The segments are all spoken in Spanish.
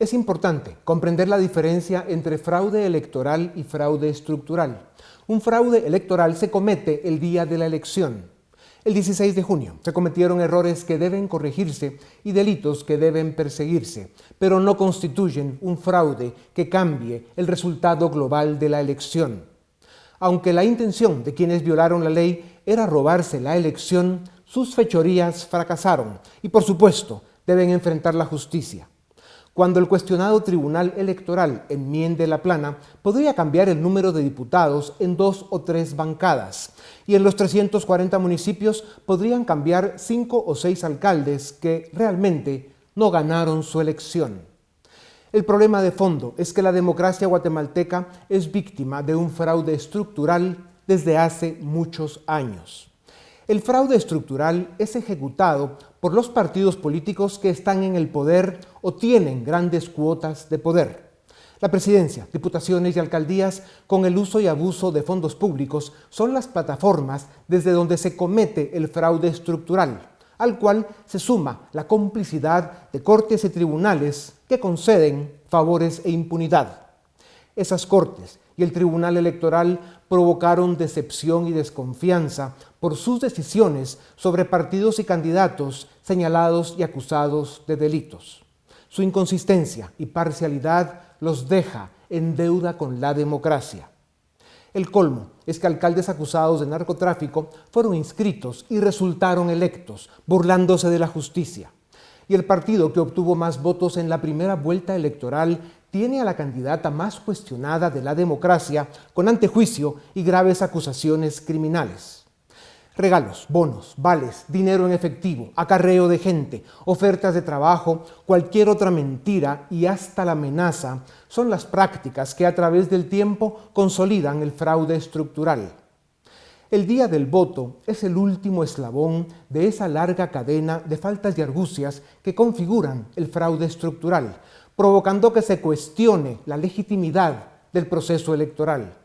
Es importante comprender la diferencia entre fraude electoral y fraude estructural. Un fraude electoral se comete el día de la elección. El 16 de junio se cometieron errores que deben corregirse y delitos que deben perseguirse, pero no constituyen un fraude que cambie el resultado global de la elección. Aunque la intención de quienes violaron la ley era robarse la elección, sus fechorías fracasaron y, por supuesto, deben enfrentar la justicia. Cuando el cuestionado Tribunal Electoral enmiende la plana, podría cambiar el número de diputados en 2 o 3 bancadas, y en los 340 municipios podrían cambiar 5 o 6 alcaldes que realmente no ganaron su elección. El problema de fondo es que la democracia guatemalteca es víctima de un fraude estructural desde hace muchos años. El fraude estructural es ejecutado por los partidos políticos que están en el poder o tienen grandes cuotas de poder. La presidencia, diputaciones y alcaldías, con el uso y abuso de fondos públicos, son las plataformas desde donde se comete el fraude estructural, al cual se suma la complicidad de cortes y tribunales que conceden favores e impunidad. Esas cortes y el Tribunal Electoral provocaron decepción y desconfianza por sus decisiones sobre partidos y candidatos señalados y acusados de delitos. Su inconsistencia y parcialidad los deja en deuda con la democracia. El colmo es que alcaldes acusados de narcotráfico fueron inscritos y resultaron electos, burlándose de la justicia. Y el partido que obtuvo más votos en la primera vuelta electoral tiene a la candidata más cuestionada de la democracia con antejuicio y graves acusaciones criminales. Regalos, bonos, vales, dinero en efectivo, acarreo de gente, ofertas de trabajo, cualquier otra mentira y hasta la amenaza son las prácticas que a través del tiempo consolidan el fraude estructural. El día del voto es el último eslabón de esa larga cadena de faltas y argucias que configuran el fraude estructural, provocando que se cuestione la legitimidad del proceso electoral.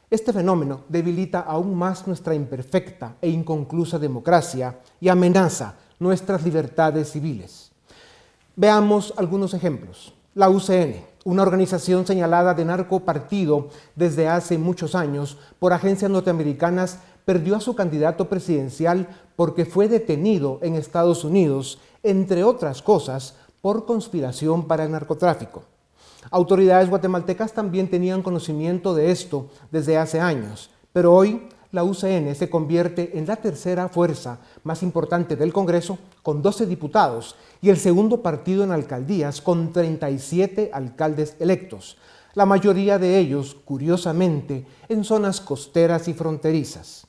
Este fenómeno debilita aún más nuestra imperfecta e inconclusa democracia y amenaza nuestras libertades civiles. Veamos algunos ejemplos. La UCN, una organización señalada de narcopartido desde hace muchos años por agencias norteamericanas, perdió a su candidato presidencial porque fue detenido en Estados Unidos, entre otras cosas, por conspiración para el narcotráfico. Autoridades guatemaltecas también tenían conocimiento de esto desde hace años, pero hoy la UCN se convierte en la tercera fuerza más importante del Congreso con 12 diputados y el segundo partido en alcaldías con 37 alcaldes electos, la mayoría de ellos, curiosamente, en zonas costeras y fronterizas.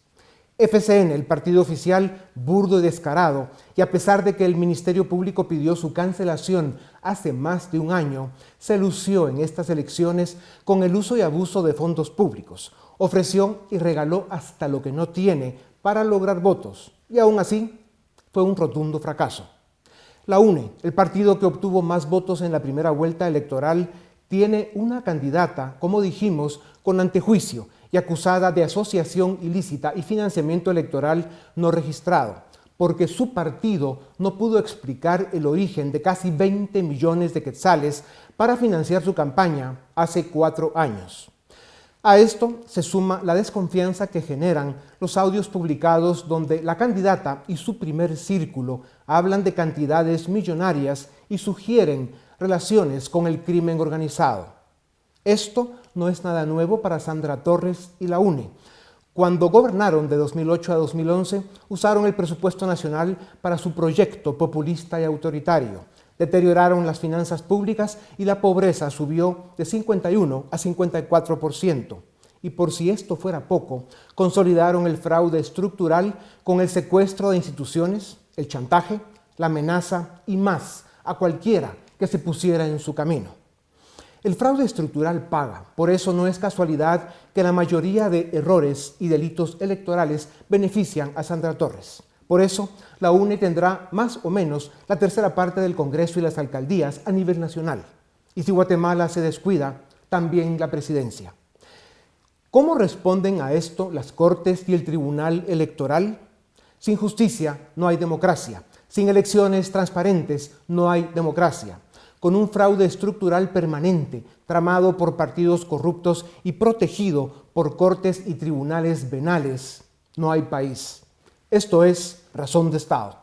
FCN, el partido oficial, burdo y descarado, y a pesar de que el Ministerio Público pidió su cancelación hace más de un año, se lució en estas elecciones con el uso y abuso de fondos públicos. Ofreció y regaló hasta lo que no tiene para lograr votos, y aún así fue un rotundo fracaso. La UNE, el partido que obtuvo más votos en la primera vuelta electoral, tiene una candidata, como dijimos, con antejuicio y acusada de asociación ilícita y financiamiento electoral no registrado, porque su partido no pudo explicar el origen de casi 20 millones de quetzales para financiar su campaña hace 4 años. A esto se suma la desconfianza que generan los audios publicados donde la candidata y su primer círculo hablan de cantidades millonarias y sugieren relaciones con el crimen organizado. Esto no es nada nuevo para Sandra Torres y la UNE. Cuando gobernaron de 2008 a 2011, usaron el presupuesto nacional para su proyecto populista y autoritario. Deterioraron las finanzas públicas y la pobreza subió de 51 a 54%. Y por si esto fuera poco, consolidaron el fraude estructural con el secuestro de instituciones, el chantaje, la amenaza y más a cualquiera que se pusiera en su camino. El fraude estructural paga, por eso no es casualidad que la mayoría de errores y delitos electorales benefician a Sandra Torres. Por eso, la UNE tendrá más o menos la tercera parte del Congreso y las alcaldías a nivel nacional. Y si Guatemala se descuida, también la presidencia. ¿Cómo responden a esto las Cortes y el Tribunal Electoral? Sin justicia no hay democracia. Sin elecciones transparentes no hay democracia. Con un fraude estructural permanente, tramado por partidos corruptos y protegido por cortes y tribunales venales, no hay país. Esto es Razón de Estado.